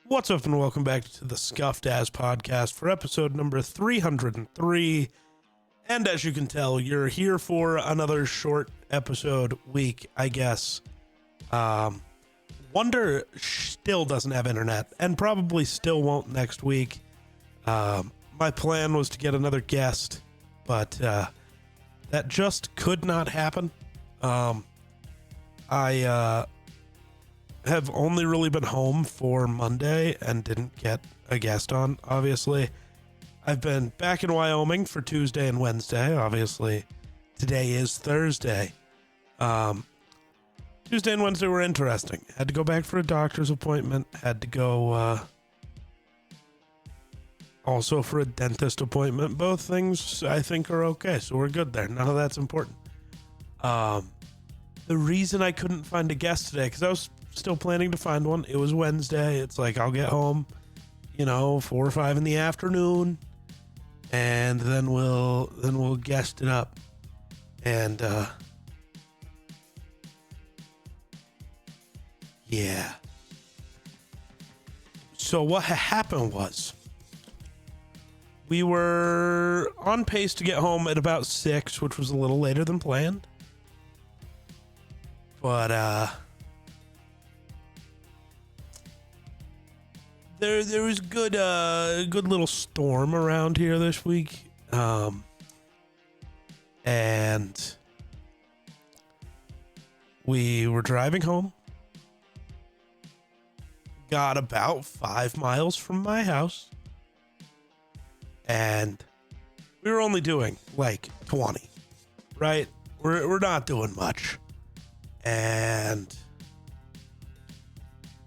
What's up, and welcome back to the Scuffed Ass Podcast for episode number 303. And as you can tell, you're here for another short episode week, I guess. Wonder still doesn't have internet, and probably still won't next week. My plan was to get another guest, but that just could not happen. I have only really been home for Monday and didn't get a guest on, obviously. I've been back in Wyoming for Tuesday and Wednesday. Obviously, today is Thursday. Tuesday and Wednesday were interesting. Had to go back for a doctor's appointment. Had to go also for a dentist appointment. Both things I think are okay, so we're good there. None of that's important. The reason I couldn't find a guest today, because I was still planning to find one. It was Wednesday. It's like I'll get home, 4 or 5 in the afternoon, and then we'll guest it up. And yeah. So what happened was we were on pace to get home at about 6, which was a little later than planned. But there was good little storm around here this week, and we were driving home. Got about 5 miles from my house, and we were only doing like 20, right? We're not doing much, and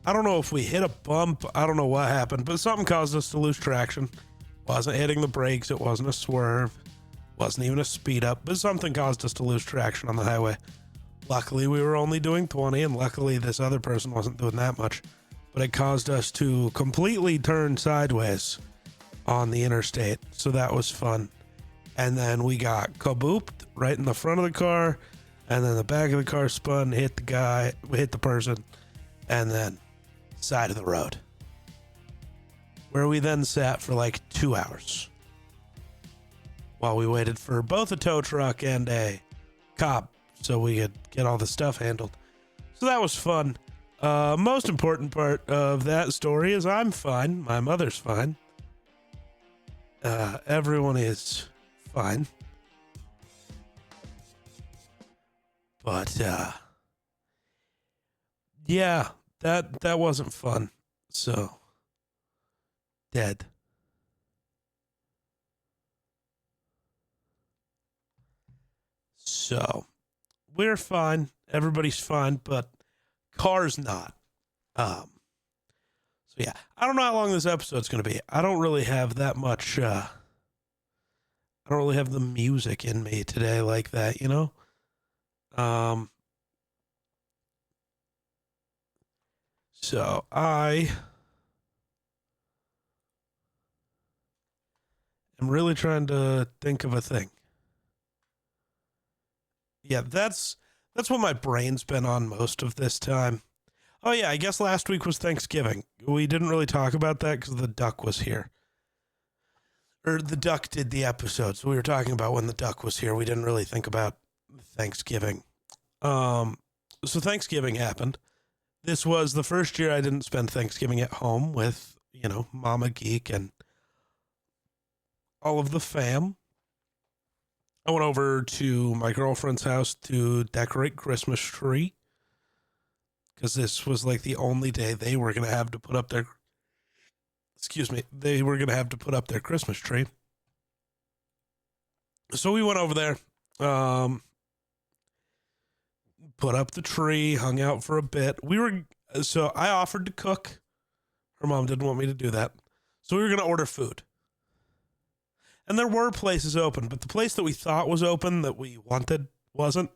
I don't know if we hit a bump. I don't know what happened, but something caused us to lose traction. Wasn't hitting the brakes. It wasn't a swerve. Wasn't even a speed up, but something caused us to lose traction on the highway. Luckily, we were only doing 20, and luckily this other person wasn't doing that much, but it caused us to completely turn sideways on the interstate, so that was fun. And then we got kabooped right in the front of the car, and then the back of the car spun, hit the person, and then side of the road, where we then sat for like 2 hours while we waited for both a tow truck and a cop so we could get all the stuff handled. So that was fun. Most important part of that story is I'm fine. My mother's fine. Everyone is fine. But yeah, that wasn't fun. So dead. So we're fine. Everybody's fine, but car's not. So yeah, I don't know how long this episode's going to be. I don't really have that much. I don't really have the music in me today like that, So I am really trying to think of a thing. Yeah, that's what my brain's been on most of this time. Oh yeah, I guess last week was Thanksgiving. We didn't really talk about that because the duck was here. Or the duck did the episode, so we were talking about when the duck was here. We didn't really think about Thanksgiving. So Thanksgiving happened. This was the first year I didn't spend Thanksgiving at home with, Mama Geek and all of the fam. I went over to my girlfriend's house to decorate Christmas tree, because this was like the only day they were going to have to put up their, they were going to have to put up their Christmas tree. So we went over there, put up the tree, hung out for a bit. So I offered to cook. Her mom didn't want me to do that. So we were going to order food. And there were places open, but the place that we thought was open that we wanted wasn't.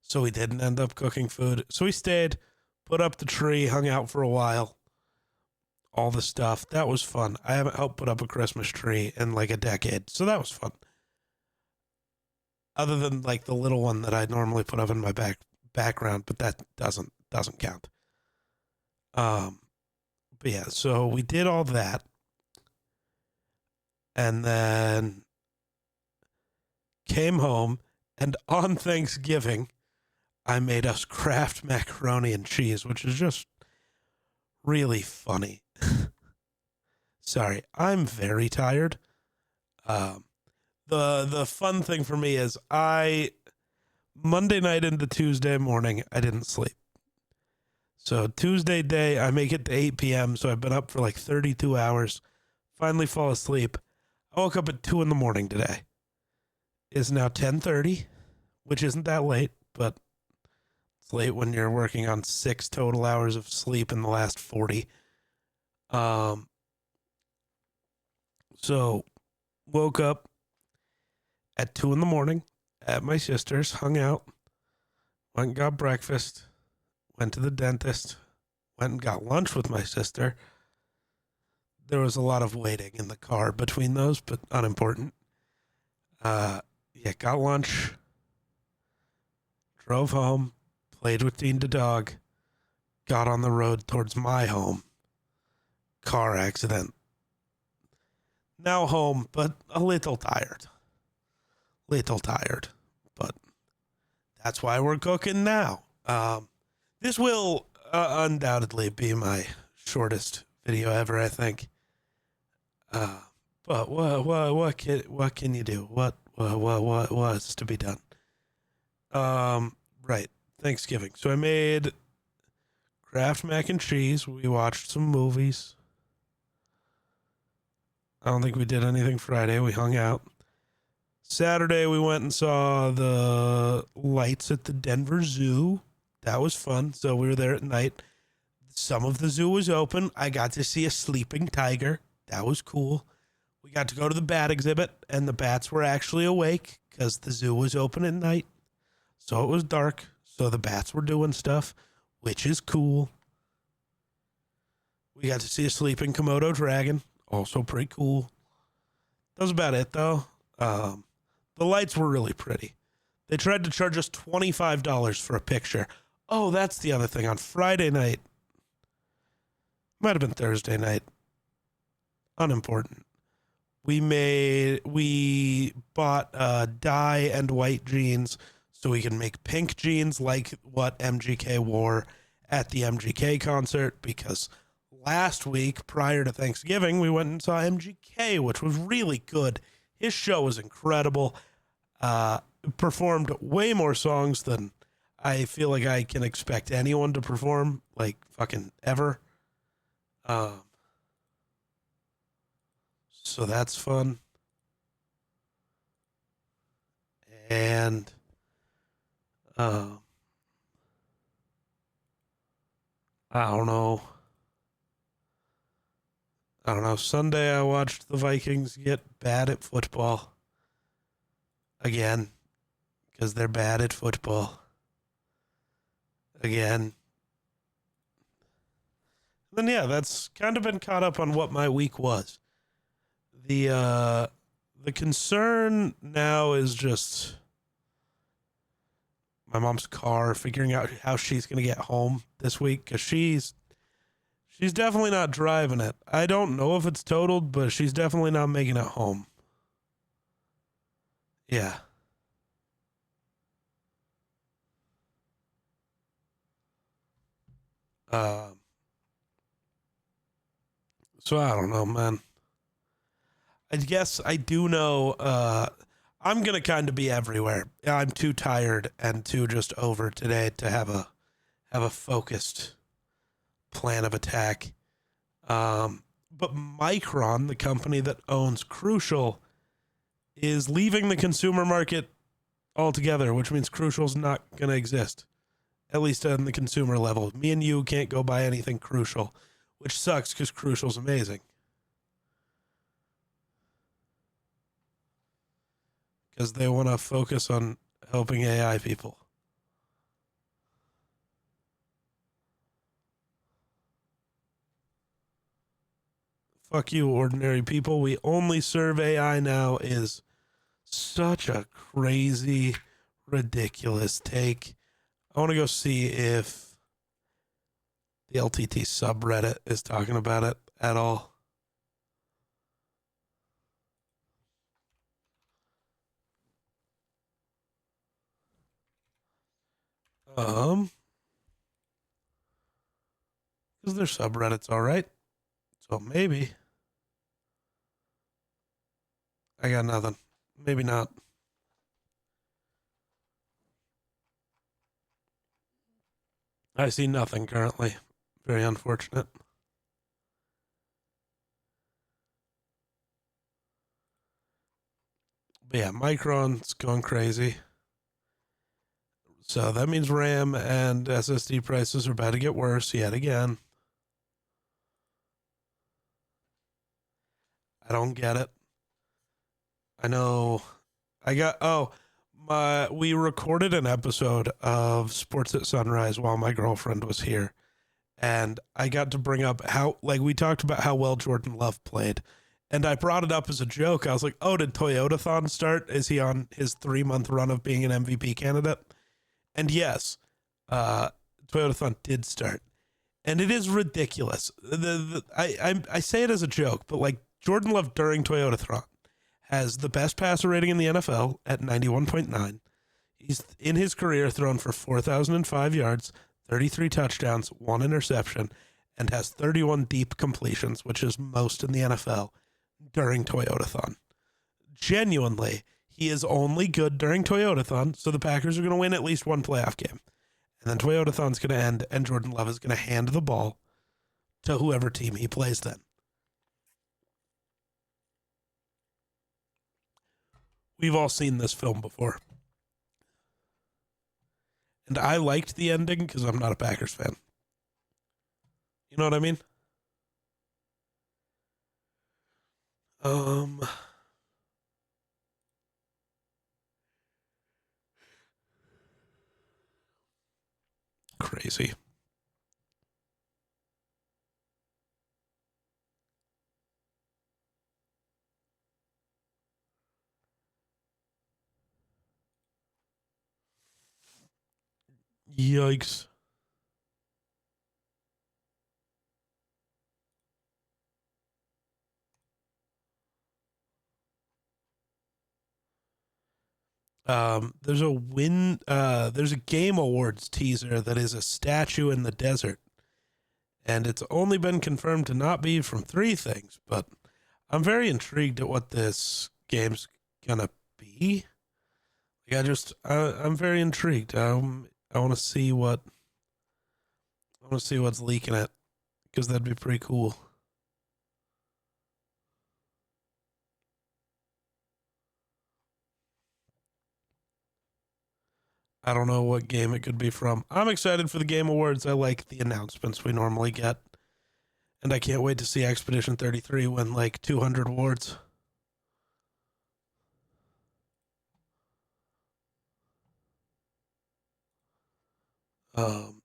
So we didn't end up cooking food. So we stayed, put up the tree, hung out for a while. All the stuff. That was fun. I haven't helped put up a Christmas tree in like a decade. So that was fun. Other than like the little one that I normally put up in my background, but that doesn't count. But yeah, so we did all that. And then came home. And on Thanksgiving, I made us Kraft macaroni and cheese, which is just really funny. Sorry, I'm very tired. The fun thing for me is Monday night into Tuesday morning, I didn't sleep. So Tuesday day, I make it to 8 p.m., so I've been up for like 32 hours. Finally fall asleep. I woke up at 2 in the morning today. It's now 10:30, which isn't that late, but it's late when you're working on 6 total hours of sleep in the last 40. So woke up at 2 in the morning at my sister's, hung out, went and got breakfast, went to the dentist, went and got lunch with my sister. There was a lot of waiting in the car between those, but unimportant. Got lunch, drove home, played with Dean the dog, got on the road towards my home. Car accident. Now home, but a little tired. But that's why we're cooking now. This will undoubtedly be my shortest video ever, I think. But what can you do? What's to be done? Right. Thanksgiving. So I made Kraft mac and cheese. We watched some movies. I don't think we did anything Friday. We hung out. Saturday, we went and saw the lights at the Denver Zoo. That was fun. So we were there at night. Some of the zoo was open. I got to see a sleeping tiger. That was cool. We got to go to the bat exhibit, and the bats were actually awake because the zoo was open at night. So it was dark. So the bats were doing stuff, which is cool. We got to see a sleeping Komodo dragon. Also pretty cool. That was about it, though. The lights were really pretty. They tried to charge us $25 for a picture. Oh, that's the other thing. On Friday night, might have been Thursday night, unimportant. We bought dye and white jeans so we can make pink jeans like what MGK wore at the MGK concert, because last week, prior to Thanksgiving, we went and saw MGK, which was really good. His show was incredible. Performed way more songs than I feel like I can expect anyone to perform, like fucking ever. So that's fun. And I don't know. Sunday I watched the Vikings get bad at football. Again. Because they're bad at football. Again. Then yeah, that's kind of been caught up on what my week was. The concern now is just my mom's car, figuring out how she's going to get home this week, because she's definitely not driving it. I don't know if it's totaled, but she's definitely not making it home. Yeah. So I don't know, man. I guess I do know I'm going to kind of be everywhere. I'm too tired and too just over today to have a focused plan of attack. But Micron, the company that owns Crucial, is leaving the consumer market altogether, which means Crucial's not going to exist, at least on the consumer level. Me and you can't go buy anything Crucial, which sucks because Crucial's amazing. Because they want to focus on helping AI people. Fuck you, ordinary people. We only serve AI now is such a crazy, ridiculous take. I want to go see if the LTT subreddit is talking about it at all. Because their subreddit's all right. So maybe. I got nothing. Maybe not. I see nothing currently. Very unfortunate. But yeah, Micron's going crazy. So that means RAM and SSD prices are about to get worse yet again. I don't get it. I know. We recorded an episode of Sports at Sunrise while my girlfriend was here. And I got to bring up how, like, we talked about how well Jordan Love played. And I brought it up as a joke. I was like, oh, did Toyotathon start? Is he on his 3-month run of being an MVP candidate? And yes, Toyotathon did start. And it is ridiculous. I say it as a joke, but like Jordan Love during Toyotathon has the best passer rating in the NFL at 91.9. He's in his career thrown for 4,005 yards, 33 touchdowns, 1 interception, and has 31 deep completions, which is most in the NFL during Toyotathon. Genuinely, he is only good during Toyotathon, so the Packers are going to win at least one playoff game. And then Toyotathon's going to end, and Jordan Love is going to hand the ball to whoever team he plays then. We've all seen this film before. And I liked the ending because I'm not a Packers fan. You know what I mean? Crazy. Yikes. There's a Game Awards teaser that is a statue in the desert. And it's only been confirmed to not be from 3 things, but I'm very intrigued at what this game's gonna be. Like I'm very intrigued. I want to see what's leaking it, because that'd be pretty cool. I don't know what game it could be from. I'm excited for the Game Awards. I like the announcements we normally get. And I can't wait to see Expedition 33 win like 200 awards.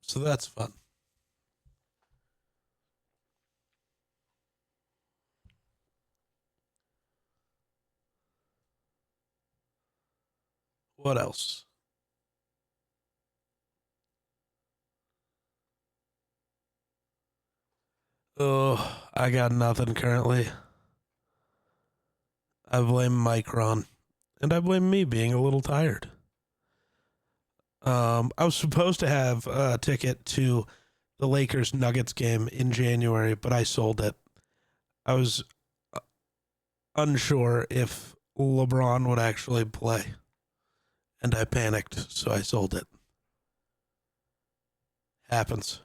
So that's fun. What else? Oh, I got nothing currently. I blame Micron. And I blame me being a little tired. I was supposed to have a ticket to the Lakers Nuggets game in January, but I sold it. I was unsure if LeBron would actually play, and I panicked, so I sold it. Happens.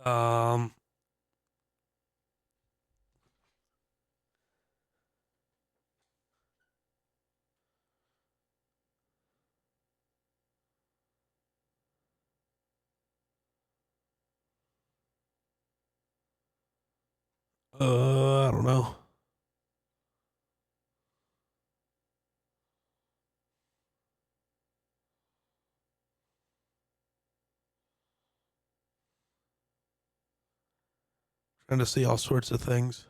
Um, I don't know. Trying to see all sorts of things.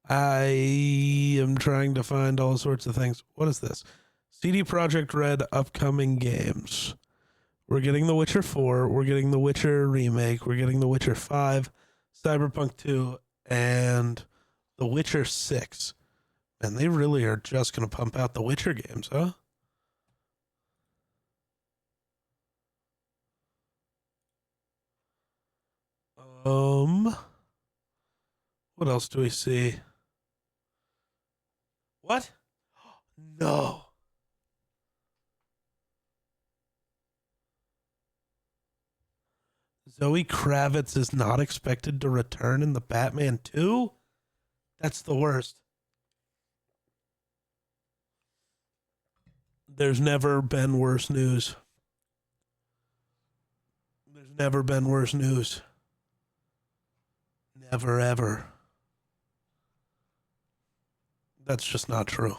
I am trying to find all sorts of things. What is this? CD Projekt Red upcoming games. We're getting The Witcher 4. We're getting The Witcher Remake. We're getting The Witcher 5, Cyberpunk 2, and The Witcher 6. And they really are just going to pump out the Witcher games, huh? What else do we see? What? No. Zoe Kravitz is not expected to return in the Batman 2? That's the worst. There's never been worse news. There's never been worse news. Never, ever. That's just not true.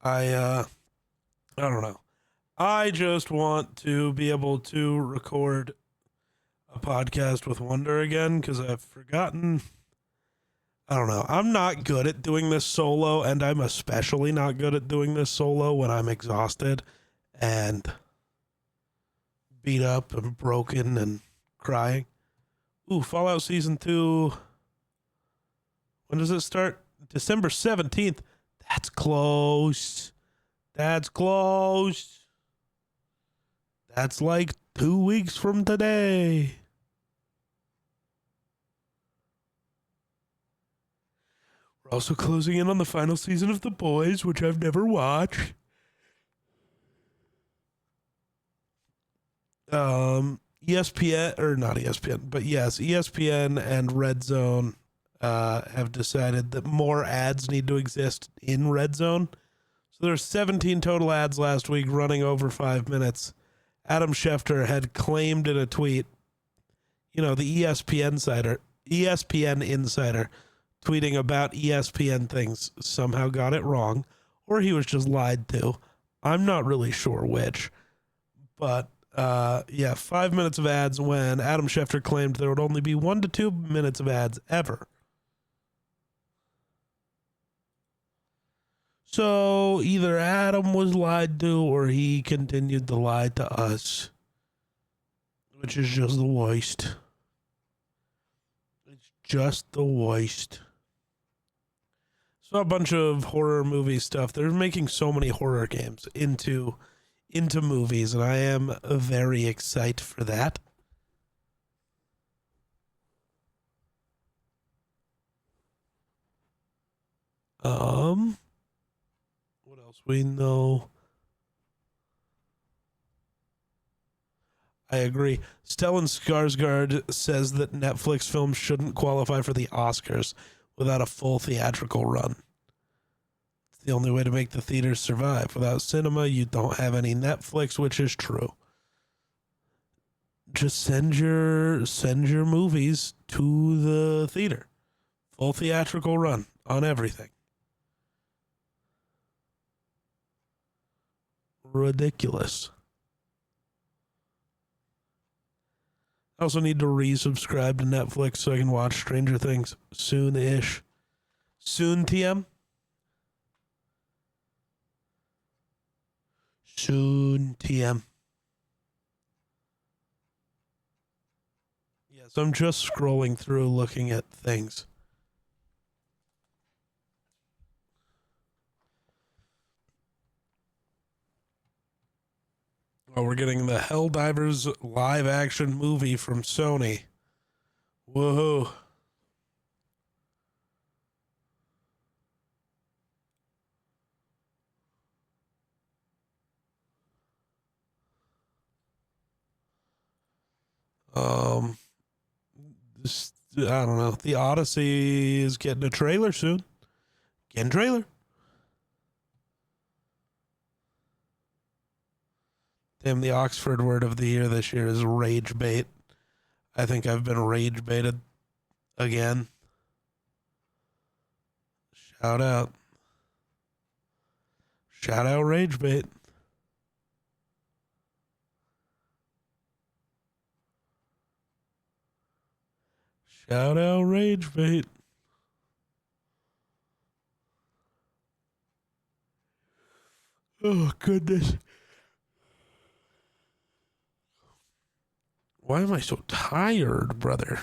I don't know. I just want to be able to record a podcast with Wonder again because I've forgotten. I don't know. I'm not good at doing this solo, and I'm especially not good at doing this solo when I'm exhausted and beat up and broken and crying. Ooh, Fallout Season 2. When does it start? December 17th. That's close. That's close. That's like 2 weeks from today. We're also closing in on the final season of The Boys, which I've never watched. ESPN, or not ESPN, but yes, ESPN and Red Zone have decided that more ads need to exist in Red Zone. So there's 17 total ads last week running over 5 minutes. Adam Schefter had claimed in a tweet, the ESPN insider tweeting about ESPN things somehow got it wrong, or he was just lied to. I'm not really sure which. But 5 minutes of ads when Adam Schefter claimed there would only be 1 to 2 minutes of ads ever. So either Adam was lied to or he continued to lie to us, which is just the worst. It's just the worst. So a bunch of horror movie stuff. They're making so many horror games into movies, and I am very excited for that. What else we know? I agree. Stellan Skarsgård says that Netflix films shouldn't qualify for the Oscars without a full theatrical run. It's the only way to make the theaters survive. Without cinema, you don't have any Netflix, which is true. Just send your movies to the theater. Full theatrical run on everything. Ridiculous. I also need to resubscribe to Netflix so I can watch Stranger Things soon-ish. Soon, TM? Soon, TM. Yes, I'm just scrolling through looking at things. Oh, we're getting the Helldivers live action movie from Sony. Woohoo. Um, I don't know. The Odyssey is getting a trailer soon. Getting a trailer. Damn, the Oxford word of the year this year is rage bait. I think I've been rage baited again. Shout out. Shout out rage bait. Shout out rage bait. Oh, goodness. Why am I so tired, brother?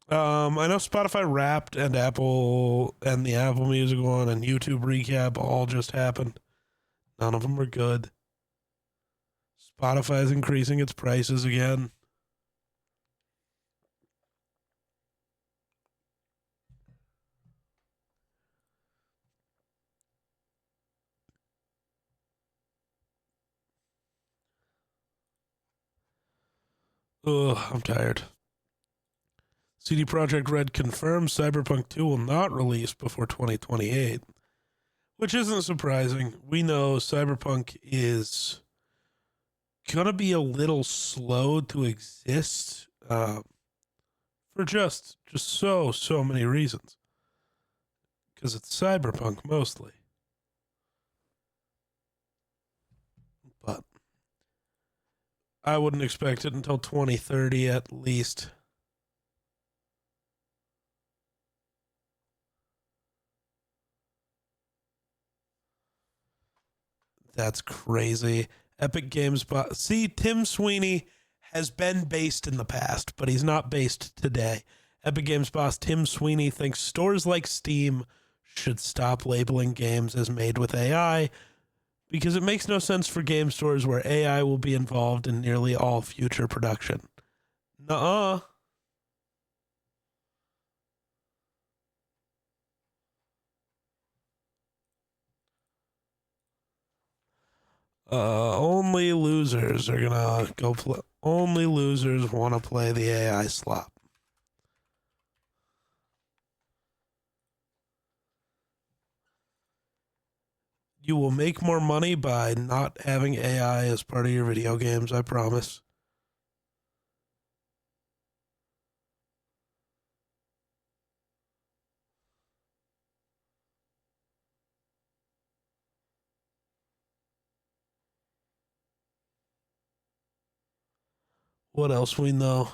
I know Spotify Wrapped and Apple and the Apple Music one and YouTube Recap all just happened. None of them are good. Spotify is increasing its prices again. Ugh, I'm tired. CD Projekt Red confirms Cyberpunk 2 will not release before 2028, which isn't surprising. We know Cyberpunk is gonna be a little slow to exist for just so many reasons. Because it's Cyberpunk mostly, but I wouldn't expect it until 2030 at least. That's crazy. Epic Games, see, Tim Sweeney has been based in the past, but he's not based today. Epic Games boss Tim Sweeney thinks stores like Steam should stop labeling games as made with AI because it makes no sense for game stores where AI will be involved in nearly all future production. Nuh-uh. Only losers are gonna go play. Only losers want to play the AI slop. You will make more money by not having AI as part of your video games, I promise. What else we know?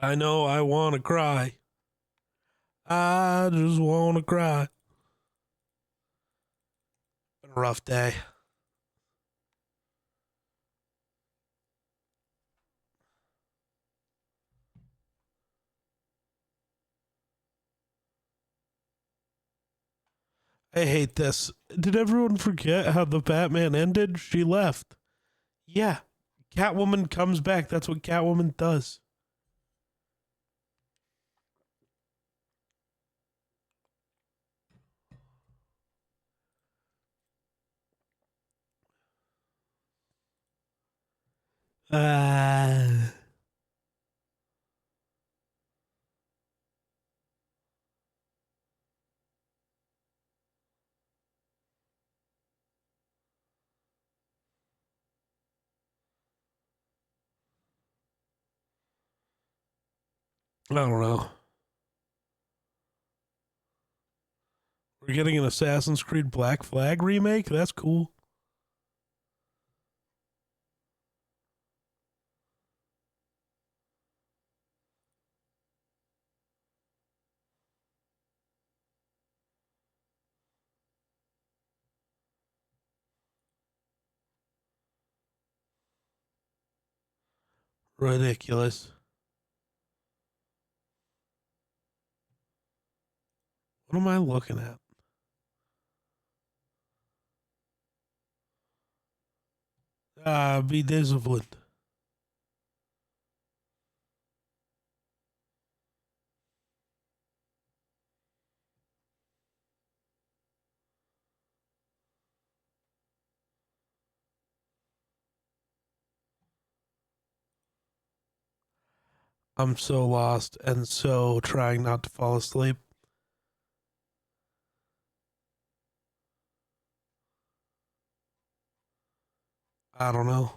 I know I want to cry. I just want to cry. Been a rough day. I hate this. Did everyone forget how the Batman ended? She left. Yeah. Catwoman comes back. That's what Catwoman does. I don't know. We're getting an Assassin's Creed Black Flag remake? That's cool. Ridiculous. What am I looking at? Be disciplined. I'm so lost and so trying not to fall asleep. I don't know.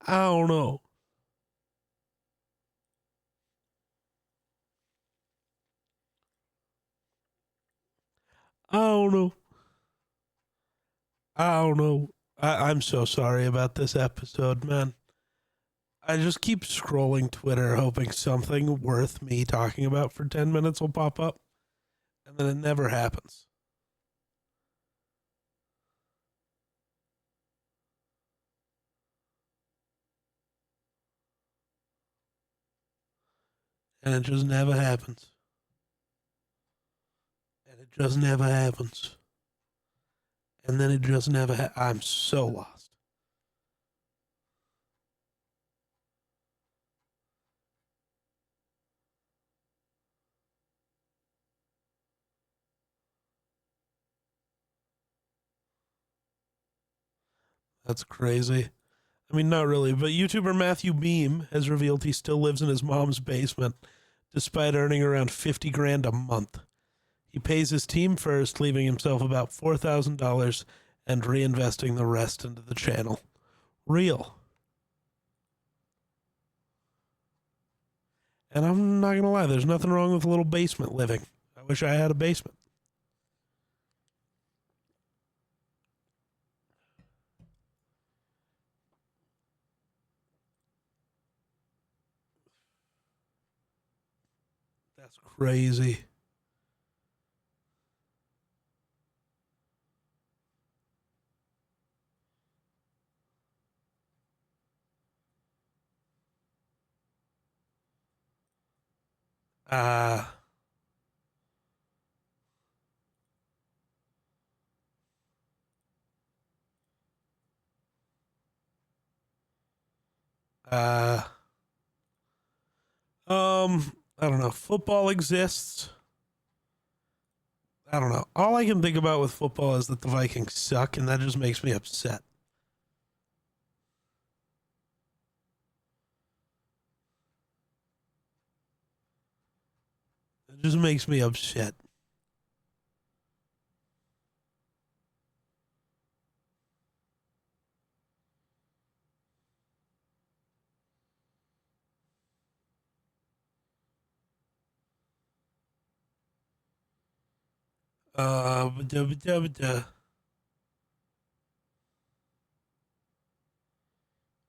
I don't know. I don't know. I don't know. I'm so sorry about this episode, man. I just keep scrolling Twitter hoping something worth me talking about for 10 minutes will pop up, and then it never happens. And it just never happens. And it just never happens. And then it just never I'm so lost. That's crazy. I mean, not really, but YouTuber Matthew Beam has revealed he still lives in his mom's basement despite earning around 50 grand a month. He pays his team first, leaving himself about $4,000 and reinvesting the rest into the channel. Real. And I'm not going to lie, there's nothing wrong with a little basement living. I wish I had a basement. That's crazy. Uh, uh, I don't know. Football exists. I don't know. All I can think about with football is that the Vikings suck, and that just makes me upset. It just makes me upset.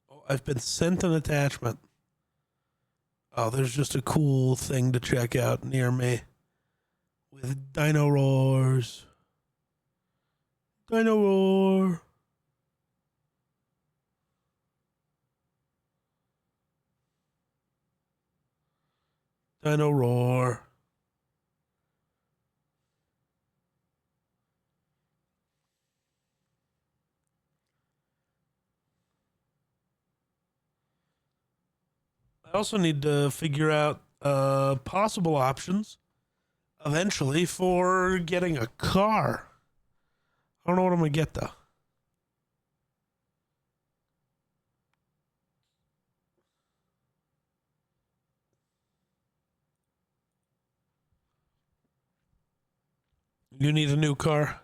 Oh, I've been sent an attachment. Oh, there's just a cool thing to check out near me with Dino Roars. Dino Roar. Dino Roar. I also need to figure out possible options eventually for getting a car. I don't know what I'm going to get though. You need a new car?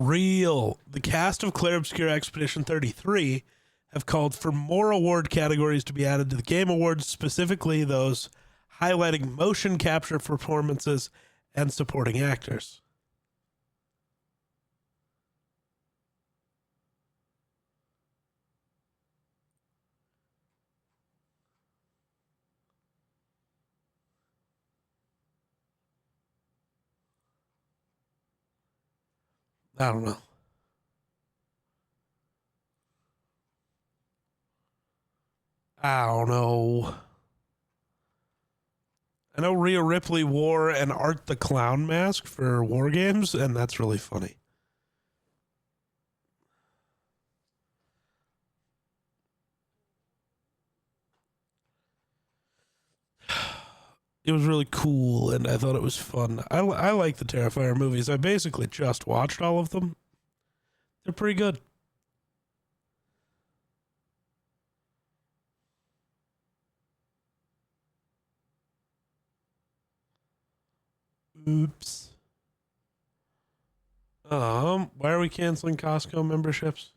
Real. The cast of Clair Obscur Expedition 33 have called for more award categories to be added to the Game Awards, specifically those highlighting motion capture performances and supporting actors. I don't know. I don't know. I know Rhea Ripley wore an Art the Clown mask for War Games, and that's really funny. it was really cool, and I thought it was fun. I like the Terrifier movies. I basically just watched all of them. They're pretty good. Oops. Why are we canceling Costco memberships?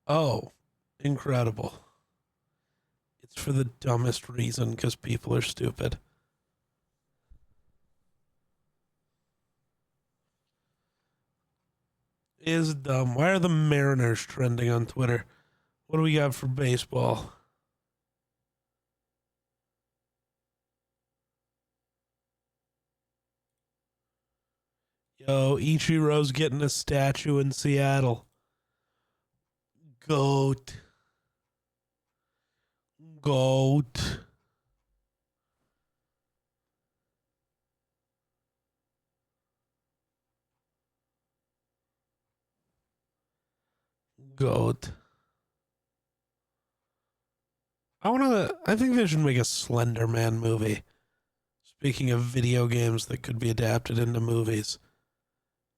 Oh, incredible. It's for the dumbest reason because people are stupid. Is dumb. Why are the Mariners trending on Twitter? What do we got for baseball? Yo, Ichiro's getting a statue in Seattle. Goat. Goat. Goat. I think they should make a Slender Man movie. Speaking of video games that could be adapted into movies.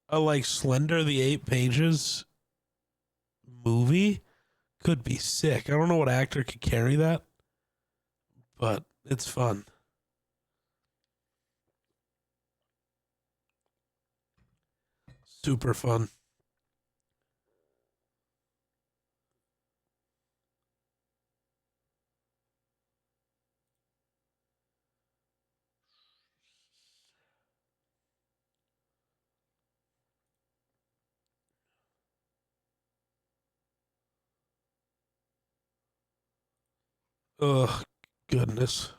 A like Slender the 8 Pages movie could be sick. I don't know what actor could carry that, but it's fun. Super fun. Ugh, goodness.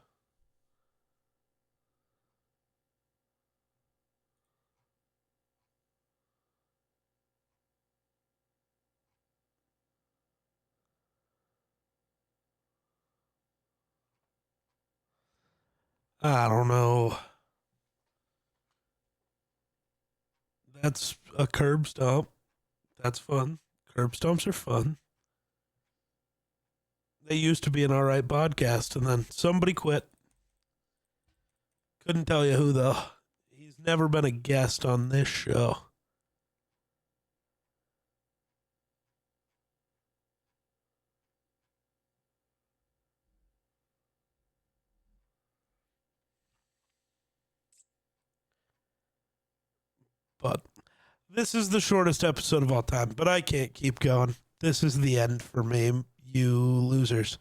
I don't know. That's a curb stomp. That's fun. Curb stomps are fun. They used to be an alright podcast, and then somebody quit. Couldn't tell you who, though. He's never been a guest on this show. But this is the shortest episode of all time, but I can't keep going. This is the end for me, you losers.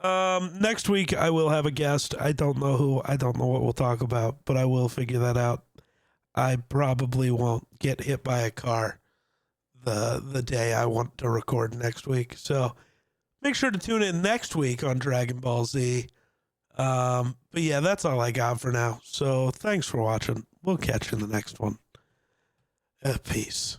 Next week I will have a guest. I don't know who. I don't know what we'll talk about, but I will figure that out. I probably won't get hit by a car the day I want to record next week. So make sure to tune in next week on Dragon Ball Z. But yeah, that's all I got for now. So thanks for watching. We'll catch you in the next one. Peace.